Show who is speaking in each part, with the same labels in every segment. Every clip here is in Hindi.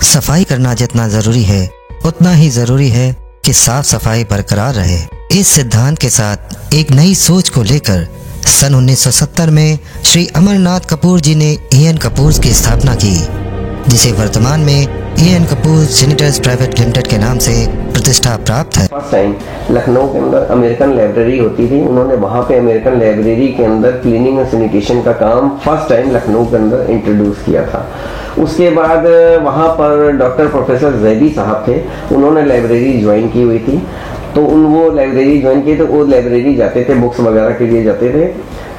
Speaker 1: सफाई करना जितना जरूरी है उतना ही जरूरी है कि साफ सफाई बरकरार रहे। इस सिद्धांत के साथ एक नई सोच को लेकर सन 1970 में श्री अमरनाथ कपूर जी ने ए.एन. कपूर की स्थापना की, जिसे वर्तमान में AN. Kapoor janitors private limited के नाम से प्रतिष्ठा प्राप्त है।
Speaker 2: फर्स्ट टाइम लखनऊ के अंदर अमेरिकन लाइब्रेरी होती थी, उन्होंने वहाँ पे अमेरिकन लाइब्रेरी के अंदर क्लीनिंग और सैनिटेशन का काम फर्स्ट टाइम लखनऊ के अंदर इंट्रोड्यूस किया था। उसके बाद वहाँ पर डॉक्टर प्रोफेसर जैदी साहब थे, उन्होंने लाइब्रेरी ज्वाइन की हुई थी। तो वो लाइब्रेरी ज्वाइन की तो वो लाइब्रेरी जाते थे, बुक्स वगैरह के लिए जाते थे।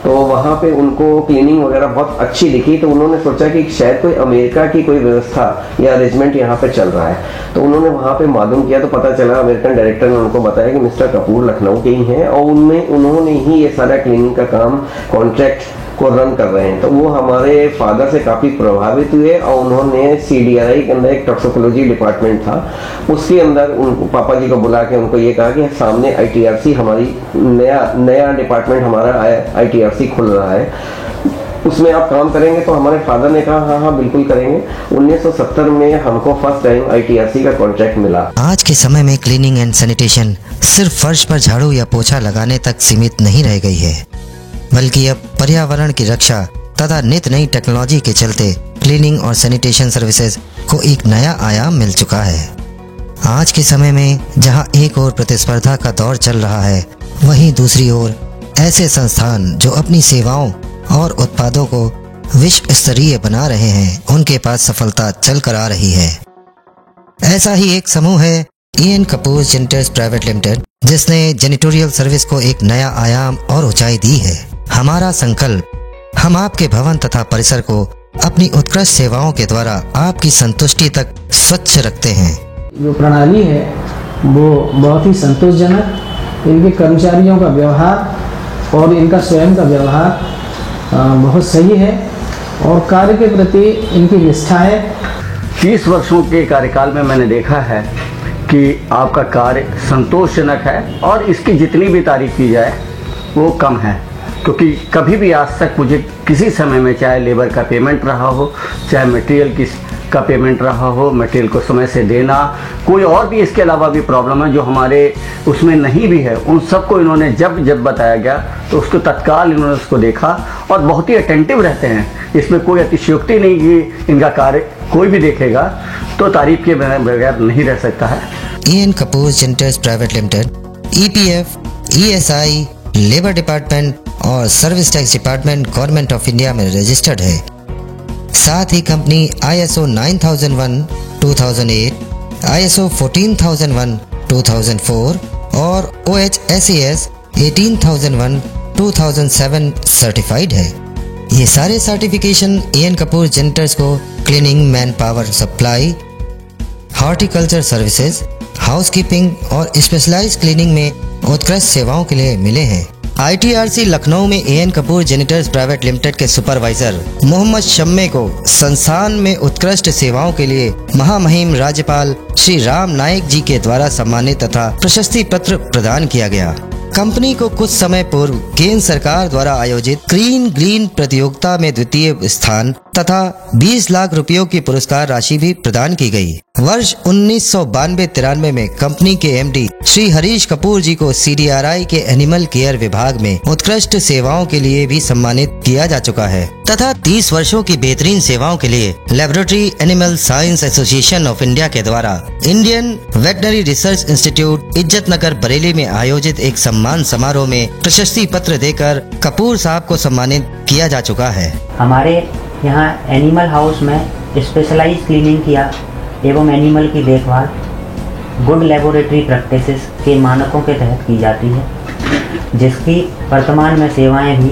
Speaker 2: तो वहाँ पे उनको क्लीनिंग वगैरह बहुत अच्छी दिखी, तो उन्होंने सोचा कि शायद कोई अमेरिका की कोई व्यवस्था या अरेंजमेंट यहाँ पे चल रहा है। तो उन्होंने वहाँ पे मालूम किया तो पता चला, अमेरिकन डायरेक्टर ने उनको बताया कि मिस्टर कपूर लखनऊ के ही हैं और उन्होंने ही ये सारा क्लीनिंग का काम कॉन्ट्रैक्ट को रन कर रहे हैं। तो वो हमारे फादर से काफ़ी प्रभावित हुए और उन्होंने CDRI के अंदर एक टॉक्सिकोलॉजी डिपार्टमेंट था, उसके अंदर उनको पापा जी को बुला के उनको ये कहा कि सामने ITRC हमारी नया डिपार्टमेंट हमारा ITRC खुल रहा है, उसमें आप काम करेंगे। तो हमारे फादर ने कहा हाँ बिल्कुल करेंगे। 1970 में हमको फर्स्ट टाइम ITRC का कॉन्ट्रैक्ट मिला।
Speaker 1: आज के समय में क्लीनिंग एंड सैनिटेशन सिर्फ फर्श पर झाड़ू या पोछा लगाने तक सीमित नहीं रह गई है, बल्कि अब पर्यावरण की रक्षा तथा नित नई टेक्नोलॉजी के चलते क्लीनिंग और सैनिटेशन सर्विसेज को एक नया आयाम मिल चुका है। आज के समय में जहां एक ओर प्रतिस्पर्धा का दौर चल रहा है, वहीं दूसरी ओर ऐसे संस्थान जो अपनी सेवाओं और उत्पादों को विश्व स्तरीय बना रहे हैं, उनके पास सफलता चल कर आ रही है। ऐसा ही एक समूह है A N. Kapoor janitors private limited, जिसने जेनिटोरियल सर्विस को एक नया आयाम और ऊंचाई दी है। हमारा संकल्प, हम आपके भवन तथा परिसर को अपनी उत्कृष्ट सेवाओं के द्वारा आपकी संतुष्टि तक स्वच्छ रखते हैं।
Speaker 3: जो प्रणाली है वो बहुत ही संतोषजनक, इनके कर्मचारियों का व्यवहार और इनका स्वयं का व्यवहार बहुत सही है और कार्य के प्रति इनकी निष्ठा है।
Speaker 4: 30 वर्षों के कार्यकाल में मैंने देखा है कि आपका कार्य संतोषजनक है और इसकी जितनी भी तारीफ की जाए वो कम है, क्योंकि कभी भी आज तक मुझे किसी समय में, चाहे लेबर का पेमेंट रहा हो, चाहे मटेरियल का पेमेंट रहा हो, मटेरियल को समय से देना, कोई और भी इसके अलावा भी प्रॉब्लम है जो हमारे उसमें नहीं भी है, उन सबको इन्होंने जब बताया गया तो उसको तत्काल इन्होंने उसको देखा और बहुत ही अटेंटिव रहते हैं। इसमें कोई अतिशयोक्ति नहीं कि इनका कार्य कोई भी देखेगा तो तारीफ के बगैर नहीं रह सकता है।
Speaker 1: A N. Kapoor janitors private limited EPF, ESI, labour department और service tax department government of India में रजिस्टर्ड है। साथ ही कंपनी ISO 9001 2008, ISO 14001 2004 और OHSAS 18001 2007 सर्टिफाइड है। ये सारे सर्टिफिकेशन ए.एन. कपूर जेनिटर्स को cleaning, man power supply, horticulture services, housekeeping और स्पेशलाइज्ड क्लीनिंग में उत्कृष्ट सेवाओं के लिए मिले हैं। ITRC लखनऊ में AN. Kapoor janitors private limited के सुपरवाइजर मोहम्मद शम्मे को संस्थान में उत्कृष्ट सेवाओं के लिए महामहिम राज्यपाल श्री राम नाईक जी के द्वारा सम्मानित तथा प्रशस्ति पत्र प्रदान किया गया। कंपनी को कुछ समय पूर्व केंद्र सरकार द्वारा आयोजित क्लीन ग्रीन प्रतियोगिता में द्वितीय स्थान तथा 20 लाख रुपयों की पुरस्कार राशि भी प्रदान की गई। वर्ष 1992-93 में कंपनी के MD श्री हरीश कपूर जी को CDRI के एनिमल केयर विभाग में उत्कृष्ट सेवाओं के लिए भी सम्मानित किया जा चुका है तथा 30 वर्षों की बेहतरीन सेवाओं के लिए laboratory animal science association of India के द्वारा इंडियन वेटनरी रिसर्च इंस्टीट्यूट इज्जत नगर बरेली में आयोजित एक सम्मान समारोह में प्रशस्ति पत्र देकर कपूर साहब को सम्मानित किया जा चुका है।
Speaker 5: हमारे यहाँ एनिमल हाउस में स्पेशलाइज क्लीनिंग किया एवं एनिमल की देखभाल गुड लेबोरेटरी प्रैक्टिसेस के मानकों के तहत की जाती है, जिसकी वर्तमान में सेवाएं भी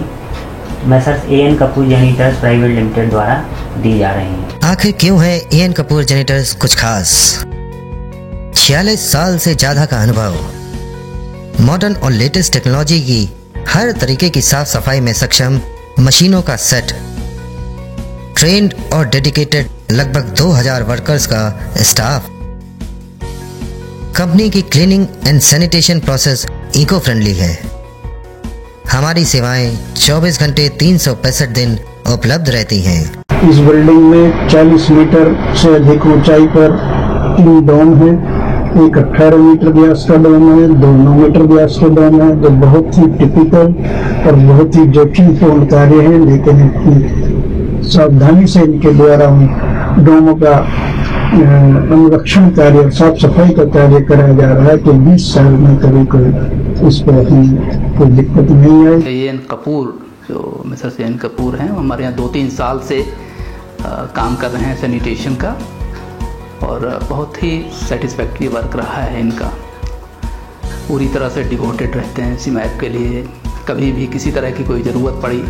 Speaker 5: Messrs A N. Kapoor janitors private limited द्वारा दी जा रही हैं।
Speaker 1: आखिर क्यों है ए.एन. कपूर जेनिटर्स कुछ खास? 46 साल से ज्यादा का अनुभव, मॉडर्न और लेटेस्ट टेक्नोलॉजी की हर तरीके की साफ सफाई में सक्षम मशीनों का सेट, ट्रेंड और डेडिकेटेड लगभग 2000 वर्कर्स का स्टाफ, कंपनी की cleaning and sanitation process eco friendly है। हमारी सेवाएं 24 घंटे 365 दिन उपलब्ध रहती हैं।
Speaker 6: इस बिल्डिंग में 40 मीटर से अधिक ऊंचाई पर 3 डोम है। एक 18 मीटर व्यास का डोम है, 2 9 मीटर व्यास के डोम है, जो बहुत ही टिपिकल और बहुत ही जोखिमपूर्ण कार्य है, लेकिन सावधानी से इनके द्वारा उन डोमों का अनुरक्षण कार्य, साफ सफाई का कार्य कराया जा रहा है कि 20 साल में कभी कोई इस पर कोई दिक्कत नहीं आई।
Speaker 7: एन कपूर, जो मिसेस एन कपूर हैं, हमारे यहाँ 2-3 साल से काम कर रहे हैं सैनिटेशन का, और बहुत ही सेटिस्फैक्ट्री वर्क रहा है इनका। पूरी तरह से डिवोटेड रहते हैं सीमैप के लिए। कभी भी किसी तरह की कोई ज़रूरत पड़ी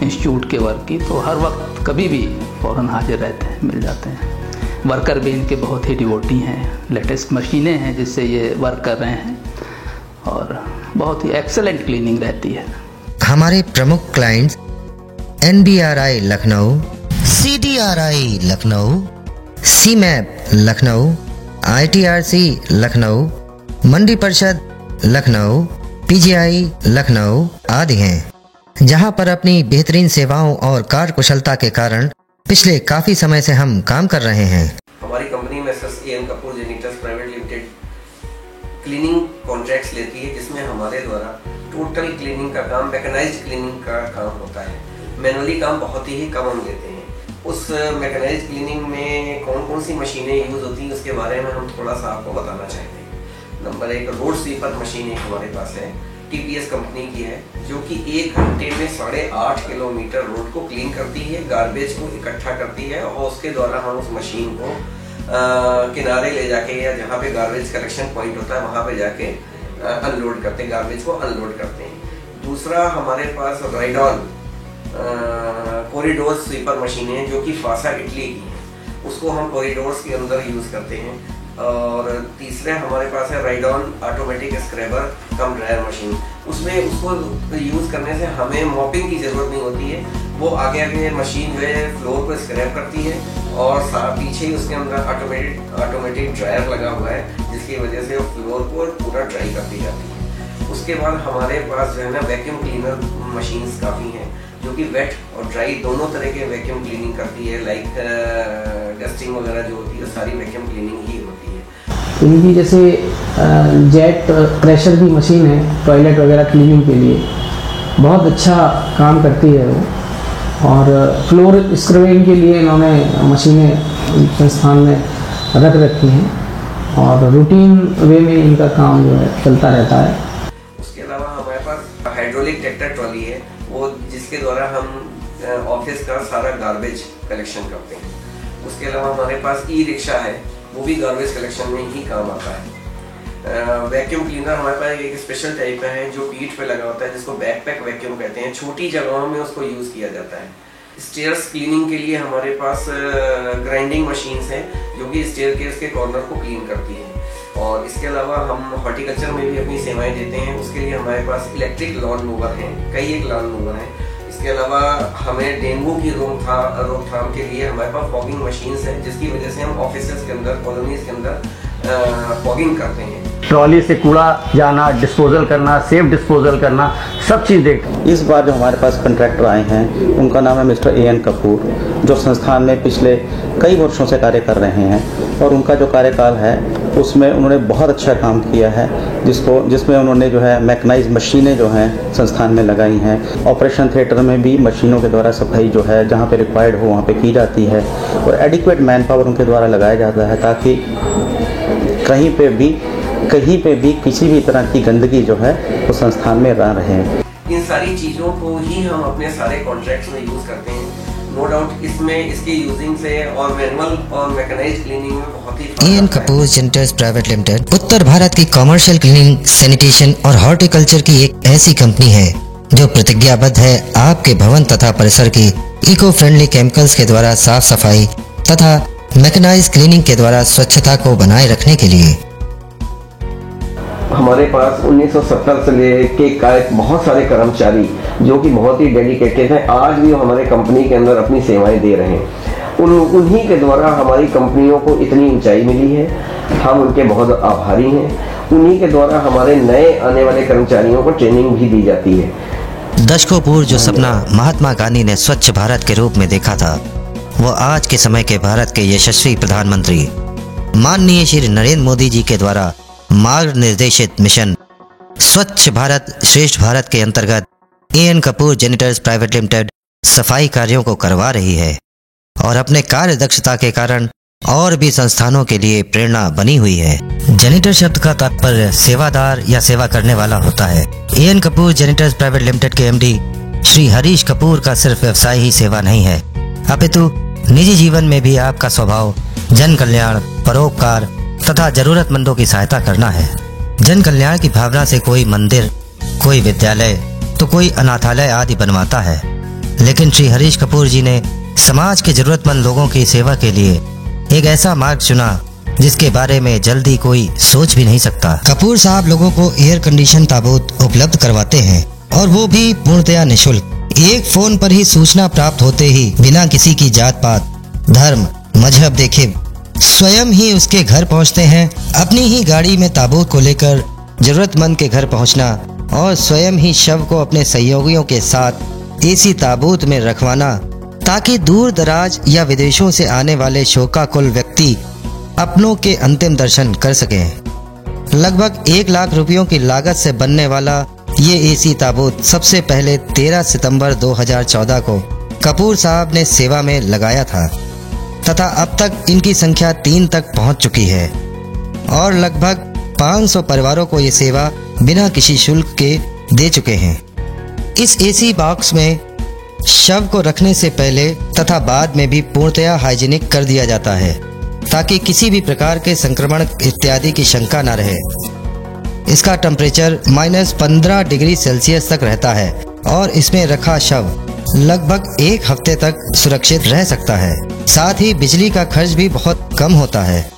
Speaker 7: इंस्टीट्यूट के वर्क की तो हर वक्त कभी भी फ़ौरन हाजिर रहते हैं, मिल जाते हैं। वर्कर भी इनके बहुत ही डिवोटी हैं। लेटेस्ट मशीनें हैं जिससे ये वर्क कर रहे हैं, और बहुत ही एक्सेलेंट क्लीनिंग रहती है।
Speaker 1: हमारे प्रमुख clients NBRI Lucknow, CDRI Lucknow, CIMAP Lucknow, ITRC Lucknow, Mandi Parishad Lucknow, PGI Lucknow आदि हैं, जहां पर अपनी बेहतरीन सेवाओं और कार्यकुशलता के कारण पिछले काफी समय से हम काम कर रहे हैं।
Speaker 2: हमारी company Mrs N Kapoor janitors private limited cleaning contracts लेती है, जिसमें हमारे द्वारा टोटल क्लीनिंग का काम, मैकेनाइज्ड क्लीनिंग का काम होता है। मैनुअली काम बहुत ही कम हम लेते हैं। उस मैकेनाइज्ड क्लीनिंग में कौन कौन सी मशीनें यूज होती हैं उसके बारे में हम थोड़ा सा आपको बताना चाहते हैं। नंबर 1, रोड स्वीपर मशीन एक हमारे पास है, TPS कंपनी की है, जो कि 1 घंटे में 8.5 किलोमीटर रोड को क्लीन करती है, गार्बेज को इकट्ठा करती है, और उसके द्वारा हम उस मशीन को किनारे ले जाके या जहाँ पे गार्बेज कलेक्शन पॉइंट होता है वहाँ पे जाके अनलोड करते हैं, गार्बेज को अनलोड करते हैं। दूसरा हमारे पास राइडॉन कॉरिडोर स्वीपर मशीनें हैं, जो कि फासा इटली की हैं, उसको हम कॉरिडोर्स के अंदर यूज़ करते हैं। और तीसरे हमारे पास है राइडॉन ऑटोमेटिक स्क्रैबर कम ड्रायर मशीन। उसमें उसको यूज़ करने से हमें मॉपिंग की ज़रूरत नहीं होती है, वो आगे आगे मशीन जो है फ्लोर को स्क्रैप करती है, और पीछे ही उसके अंदर ऑटोमेटिक ड्रायर लगा हुआ है, जिसकी वजह से वो फ्लोर को पूरा ड्राई करती जाती है। उसके बाद हमारे पास जो है ना वैक्यूम क्लीनर मशीन्स काफ़ी हैं, जो कि वेट और ड्राई दोनों तरह के वैक्यूम क्लीनिंग करती है। लाइक डस्टिंग वगैरह जो होती है सारी वैक्यूम क्लीनिंग ही होती है।
Speaker 3: इनकी जैसे जेट प्रेशर की मशीन है टॉयलेट वगैरह क्लीनिंग के लिए, बहुत अच्छा काम करती है वो। और फ्लोर स्क्रबिंग के लिए इन्होंने मशीनें संस्थान में रख रखी हैं, और रूटीन वे में इनका काम जो है चलता रहता है।
Speaker 2: उसके अलावा हमारे पास हाइड्रोलिक ट्रैक्टर ट्रॉली है, वो जिसके द्वारा हम ऑफिस का सारा गार्बेज कलेक्शन करते हैं। उसके अलावा हमारे पास ई-रिक्शा है, वो भी गार्बेज कलेक्शन में ही काम आता है। वैक्यूम क्लीनर हमारे पास एक स्पेशल टाइप का है, जो पीठ पे लगा होता है, जिसको बैकपैक वैक्यूम कहते हैं। छोटी जगहों में उसको यूज़ किया जाता है। स्टेयर्स क्लीनिंग के लिए हमारे पास ग्राइंडिंग मशीन्स हैं, जो कि स्टेयरकेस के कॉर्नर को क्लीन करती हैं। और इसके अलावा हम हॉर्टिकल्चर में भी अपनी सेवाएं देते हैं। उसके लिए हमारे पास इलेक्ट्रिक लॉन मूवर हैं, कई एक लॉन मूवर हैं। इसके अलावा हमें डेंगू की रोकथाम के लिए हमारे पास फॉगिंग मशीन्स हैं, जिसकी वजह से हम ऑफिसेज के अंदर, कॉलोनीज के अंदर फॉगिंग करते हैं।
Speaker 4: ट्रॉली से कूड़ा जाना, डिस्पोजल करना, सेफ डिस्पोजल करना, सब चीज़ देखते।
Speaker 8: इस बार जो हमारे पास कंट्रैक्टर आए हैं, उनका नाम है मिस्टर एन कपूर, जो संस्थान में पिछले कई वर्षों से कार्य कर रहे हैं, और उनका जो कार्यकाल है उसमें उन्होंने बहुत अच्छा काम किया है, जिसमें उन्होंने जो है मैकेनाइज्ड मशीनें जो हैं संस्थान में लगाई हैं। ऑपरेशन थिएटर में भी मशीनों के द्वारा सफाई जो है जहाँ पे रिक्वायर्ड हो वहाँ पे की जाती है, और एडिक्वेट मैन पावर उनके द्वारा लगाया जाता है, ताकि कहीं पे भी किसी भी तरह की गंदगी जो है वो संस्थान में ना रहे।
Speaker 2: इन सारी चीज़ों को ही हम अपने सारे कॉन्ट्रैक्ट्स में यूज़ करते हैं। नो डाउट इसमें इसके यूजिंग से और मैनुअल और मैकेनाइज्ड क्लीनिंग में बहुत ही
Speaker 1: N Kapoor janitors private limited उत्तर भारत की कॉमर्शियल क्लीनिंग, सैनिटेशन और हॉर्टिकल्चर की एक ऐसी कंपनी है जो प्रतिज्ञाबद्ध है आपके भवन तथा परिसर की इको फ्रेंडली केमिकल्स के द्वारा साफ सफाई तथा मैकेनाइज्ड क्लीनिंग के द्वारा स्वच्छता को बनाए रखने के लिए।
Speaker 2: हमारे पास 1970 से लेके बहुत सारे कर्मचारी जो कि बहुत ही डेडिकेटेड हैं, आज भी हमारे कंपनी के अंदर अपनी सेवाएं दे रहे हैं। उन्हीं के द्वारा हमारी कंपनियों को इतनी ऊंचाई मिली है, हम उनके बहुत आभारी हैं। उन्हीं के द्वारा हमारे नए आने वाले कर्मचारियों को ट्रेनिंग भी दी जाती है।
Speaker 1: दशकों पूर्व जो सपना महात्मा गांधी ने स्वच्छ भारत के रूप में देखा था, वो आज के समय के भारत के यशस्वी प्रधानमंत्री माननीय श्री नरेंद्र मोदी जी के द्वारा मार्ग निर्देशित मिशन स्वच्छ भारत श्रेष्ठ भारत के अंतर्गत an Kapoor janitors private limited सफाई कार्यों को करवा रही है और अपने कार्य दक्षता के कारण और भी संस्थानों के लिए प्रेरणा बनी हुई है। जेनिटर शब्द का तात्पर्य सेवादार या सेवा करने वाला होता है। An Kapoor janitors private limited के एमडी श्री हरीश कपूर का सिर्फ व्यवसाय ही सेवा नहीं है, अपितु निजी जीवन में भी आपका स्वभाव जन कल्याण, परोपकार तथा जरूरतमंदों की सहायता करना है। जन कल्याण की भावना से कोई मंदिर, कोई विद्यालय तो कोई अनाथालय आदि बनवाता है, लेकिन श्री हरीश कपूर जी ने समाज के जरूरतमंद लोगों की सेवा के लिए एक ऐसा मार्ग चुना जिसके बारे में जल्दी कोई सोच भी नहीं सकता। कपूर साहब लोगों को एयर कंडीशन ताबूत उपलब्ध करवाते हैं और वो भी पूर्णतया निःशुल्क। एक फोन पर ही सूचना प्राप्त होते ही बिना किसी की जात पात, धर्म, मजहब देखे स्वयं ही उसके घर पहुंचते हैं। अपनी ही गाड़ी में ताबूत को लेकर जरूरतमंद के घर पहुंचना और स्वयं ही शव को अपने सहयोगियों के साथ एसी ताबूत में रखवाना ताकि दूर दराज या विदेशों से आने वाले शोकाकुल व्यक्ति अपनों के अंतिम दर्शन कर सकें। लगभग 1 लाख रुपयों की लागत से बनने वाला ये एसी ताबूत सबसे पहले 13 सितंबर 2014 को कपूर साहब ने सेवा में लगाया था तथा अब तक इनकी संख्या 3 तक पहुंच चुकी है और लगभग 500 परिवारों को ये सेवा बिना किसी शुल्क के दे चुके हैं। इस एसी बॉक्स में शव को रखने से पहले तथा बाद में भी पूर्णतया हाइजीनिक कर दिया जाता है ताकि किसी भी प्रकार के संक्रमण इत्यादि की शंका न रहे। इसका टेम्परेचर -15 डिग्री सेल्सियस तक रहता है और इसमें रखा शव लगभग 1 हफ्ते तक सुरक्षित रह सकता है। साथ ही बिजली का खर्च भी बहुत कम होता है।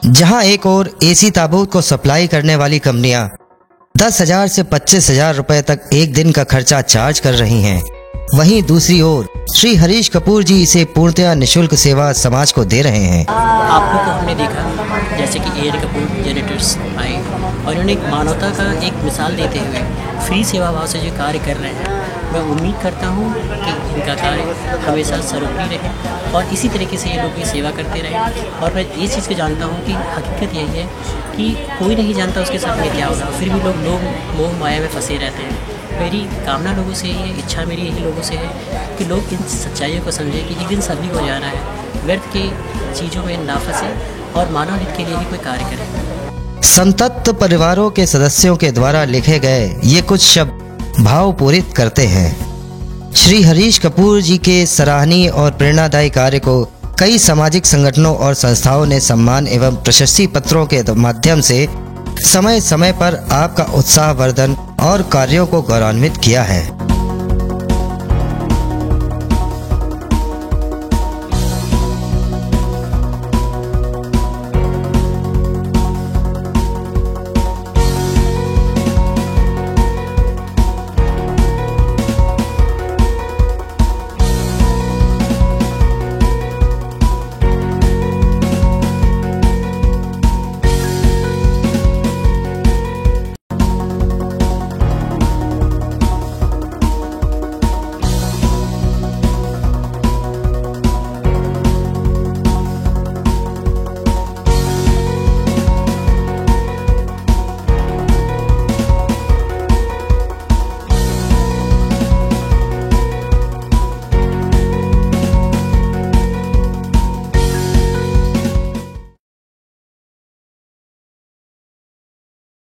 Speaker 1: जहां एक ओर एसी ताबूत को सप्लाई करने वाली कंपनियां 10,000 से 25,000 रुपए तक एक दिन का खर्चा चार्ज कर रही हैं, वहीं दूसरी ओर श्री हरीश कपूर जी इसे पूर्णतया निःशुल्क सेवा समाज को दे रहे हैं।
Speaker 9: आपको तो हमने देखा जैसे कि एएन कपूर जेनिटर्स आए और उन्होंने एक मानवता का एक मिसाल देते हुए फ्री सेवा भाव से जो कार्य कर रहे हैं, मैं उम्मीद करता हूँ कि इनका कार्य हमेशा सर्वोपरि रहे और इसी तरीके से ये लोग भी सेवा करते रहें। और मैं ये चीज़ को जानता हूँ कि हकीकत यही है कि कोई नहीं जानता उसके साथ में क्या होगा, फिर भी लोग मोह माया में फंसे रहते हैं। मेरी कामना लोगों से है, इच्छा मेरी यही लोगों से है कि लोग इन सच्चाइयों को समझें कि एक दिन सभी को जाना है, व्यर्थ की चीज़ों में ना फंसे और मानव हित के लिए ही कोई कार्य करें।
Speaker 1: संतप्त परिवारों के सदस्यों के द्वारा लिखे गए ये कुछ शब्द भावपूरित करते हैं। श्री हरीश कपूर जी के सराहनीय और प्रेरणादायी कार्य को कई सामाजिक संगठनों और संस्थाओं ने सम्मान एवं प्रशस्ति पत्रों के माध्यम से समय समय पर आपका उत्साहवर्धन और कार्यों को गौरवान्वित किया है।